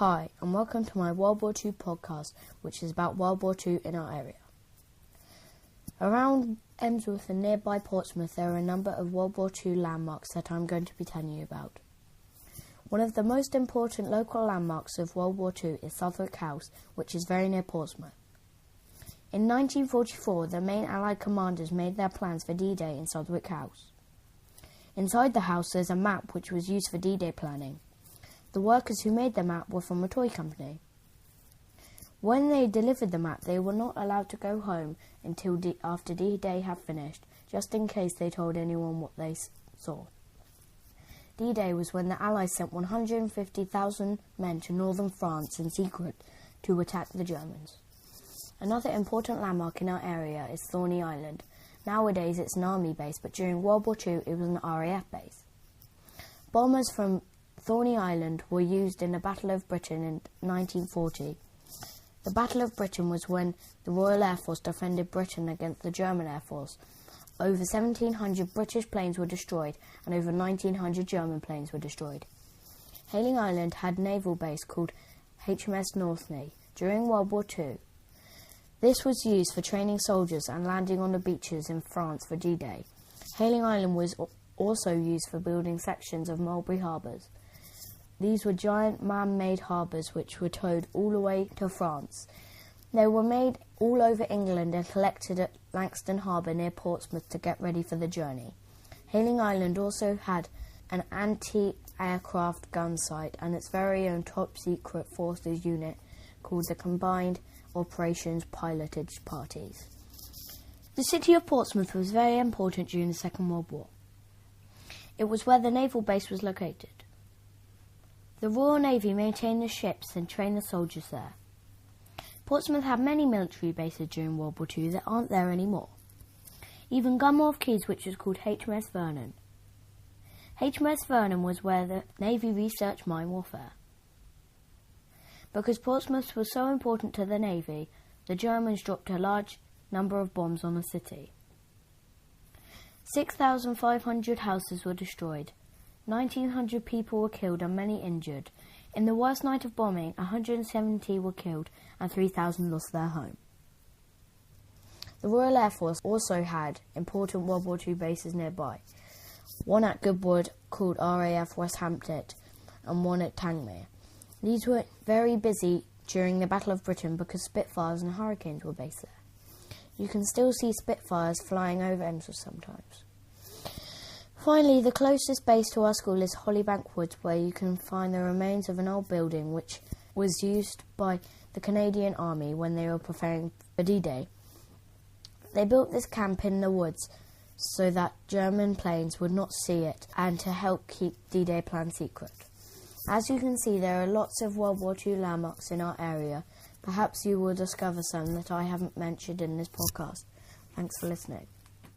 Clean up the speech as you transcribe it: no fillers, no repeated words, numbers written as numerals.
Hi, and welcome to my World War II podcast, which is about World War II in our area. Around Emsworth and nearby Portsmouth, there are a number of World War II landmarks that I'm going to be telling you about. One of the most important local landmarks of World War II is Southwark House, which is very near Portsmouth. In 1944, the main Allied commanders made their plans for D-Day in Southwark House. Inside the house there's a map which was used for D-Day planning. The workers who made the map were from a toy company. When they delivered the map, they were not allowed to go home until after D-Day had finished, just in case they told anyone what they saw. D-Day was when the Allies sent 150,000 men to northern France in secret to attack the Germans. Another important landmark in our area is Thorney Island. Nowadays it's an army base, but during World War II it was an RAF base. Bombers from Thorney Island were used in the Battle of Britain in 1940. The Battle of Britain was when the Royal Air Force defended Britain against the German Air Force. Over 1,700 British planes were destroyed and over 1,900 German planes were destroyed. Hayling Island had a naval base called HMS Northney during World War II. This was used for training soldiers and landing on the beaches in France for D-Day. Hayling Island was also used for building sections of Mulberry harbours. These were giant man-made harbours which were towed all the way to France. They were made all over England and collected at Langstone Harbour near Portsmouth to get ready for the journey. Hayling Island also had an anti-aircraft gun site and its very own top-secret forces unit called the Combined Operations Pilotage Parties. The city of Portsmouth was very important during the Second World War. It was where the naval base was located. The Royal Navy maintained the ships and trained the soldiers there. Portsmouth had many military bases during World War II that aren't there anymore. Even Gunmore Keys, which was called HMS Vernon. HMS Vernon was where the Navy researched mine warfare. Because Portsmouth was so important to the Navy, the Germans dropped a large number of bombs on the city. 6,500 houses were destroyed. 1,900 people were killed and many injured. In the worst night of bombing, 170 were killed and 3,000 lost their home. The Royal Air Force also had important World War II bases nearby. One at Goodwood called RAF West Hampton and one at Tangmere. These were very busy during the Battle of Britain because Spitfires and Hurricanes were based there. You can still see Spitfires flying over Emsworth sometimes. Finally, the closest base to our school is Hollybank Woods, where you can find the remains of an old building which was used by the Canadian Army when they were preparing for D-Day. They built this camp in the woods so that German planes would not see it and to help keep D-Day plans secret. As you can see, there are lots of World War II landmarks in our area. Perhaps you will discover some that I haven't mentioned in this podcast. Thanks for listening.